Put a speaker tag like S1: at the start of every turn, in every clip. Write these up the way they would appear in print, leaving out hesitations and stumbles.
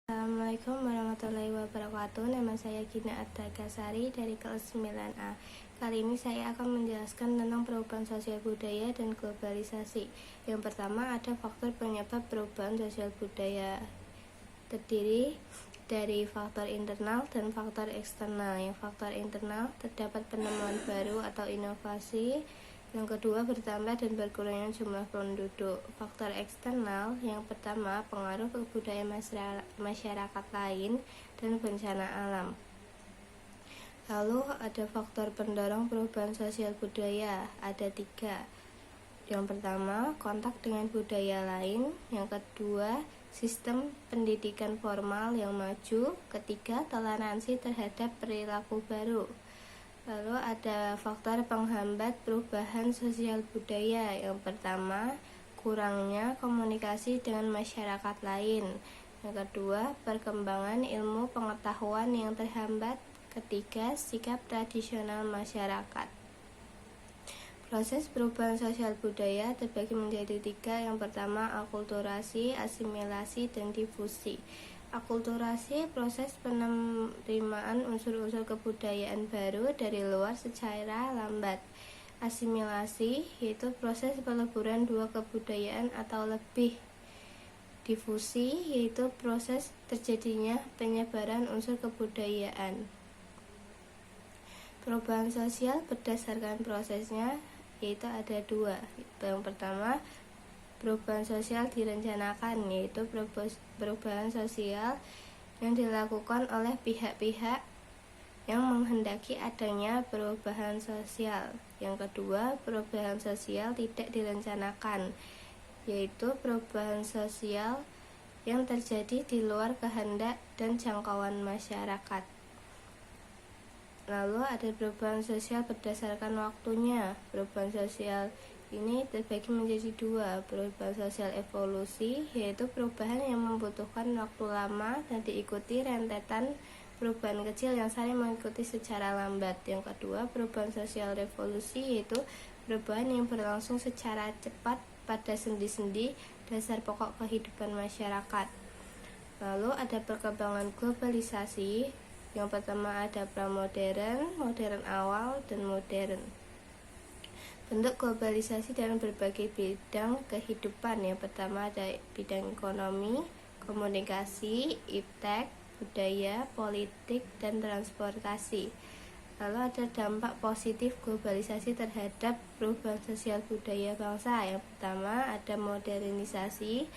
S1: Assalamualaikum warahmatullahi wabarakatuh. Nama saya Gina Ardagasari dari kelas 9A. Kali ini saya akan menjelaskan tentang perubahan sosial budaya dan globalisasi. Yang pertama, ada faktor penyebab perubahan sosial budaya, terdiri dari faktor internal dan faktor eksternal. Yang faktor internal terdapat penemuan baru atau inovasi. Yang kedua, bertambah dan berkurangnya jumlah penduduk. Faktor eksternal yang pertama, pengaruh kebudayaan masyarakat lain dan bencana alam. Lalu ada faktor pendorong perubahan sosial budaya, ada 3. Yang pertama, kontak dengan budaya lain. Yang kedua, sistem pendidikan formal yang maju. Ketiga, toleransi terhadap perilaku baru. Lalu ada faktor penghambat perubahan sosial budaya. Yang pertama, kurangnya komunikasi dengan masyarakat lain. Yang kedua, perkembangan ilmu pengetahuan yang terhambat. Ketiga, sikap tradisional masyarakat. Proses perubahan sosial budaya terbagi menjadi 3. Yang pertama, akulturasi, asimilasi, dan difusi. Akulturasi, proses penerimaan unsur-unsur kebudayaan baru dari luar secara lambat. Asimilasi, yaitu proses peleburan dua kebudayaan atau lebih. Difusi, yaitu proses terjadinya penyebaran unsur kebudayaan. Perubahan sosial berdasarkan prosesnya, yaitu ada 2. Yang pertama, perubahan sosial direncanakan, yaitu perubahan sosial yang dilakukan oleh pihak-pihak yang menghendaki adanya perubahan sosial. Yang kedua, perubahan sosial tidak direncanakan, yaitu perubahan sosial yang terjadi di luar kehendak dan jangkauan masyarakat. Lalu ada perubahan sosial berdasarkan waktunya. Perubahan sosial ini terbagi menjadi 2. Perubahan sosial evolusi, yaitu perubahan yang membutuhkan waktu lama dan diikuti rentetan perubahan kecil yang saling mengikuti secara lambat. Yang kedua, perubahan sosial revolusi, yaitu perubahan yang berlangsung secara cepat pada sendi-sendi dasar pokok kehidupan masyarakat. Lalu ada perkembangan globalisasi. Yang pertama ada pramodern, modern awal, dan modern. Bentuk globalisasi dalam berbagai bidang kehidupan. Yang pertama ada bidang ekonomi, komunikasi, iptek, budaya, politik, dan transportasi. Lalu ada dampak positif globalisasi terhadap perubahan sosial budaya bangsa. Yang pertama ada modernisasi,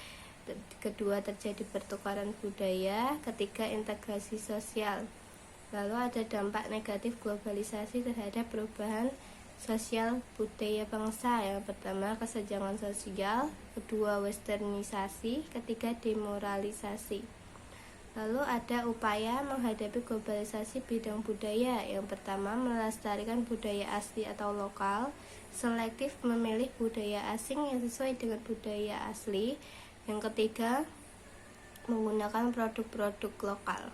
S1: kedua terjadi pertukaran budaya, ketiga integrasi sosial. Lalu ada dampak negatif globalisasi terhadap perubahan sosial budaya bangsa. Yang pertama kesenjangan sosial, kedua westernisasi, ketiga demoralisasi. Lalu ada upaya menghadapi globalisasi bidang budaya. Yang pertama melestarikan budaya asli atau lokal, selektif memilih budaya asing yang sesuai dengan budaya asli. Yang ketiga menggunakan produk-produk lokal.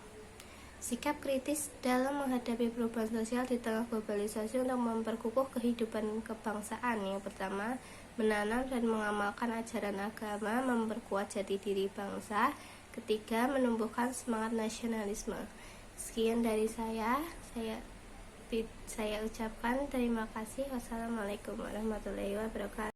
S1: Sikap kritis dalam menghadapi perubahan sosial di tengah globalisasi untuk memperkukuh kehidupan kebangsaan. Yang pertama, menanam dan mengamalkan ajaran agama, memperkuat jati diri bangsa. Ketiga, menumbuhkan semangat nasionalisme. Sekian dari saya ucapkan terima kasih. Wassalamualaikum warahmatullahi wabarakatuh.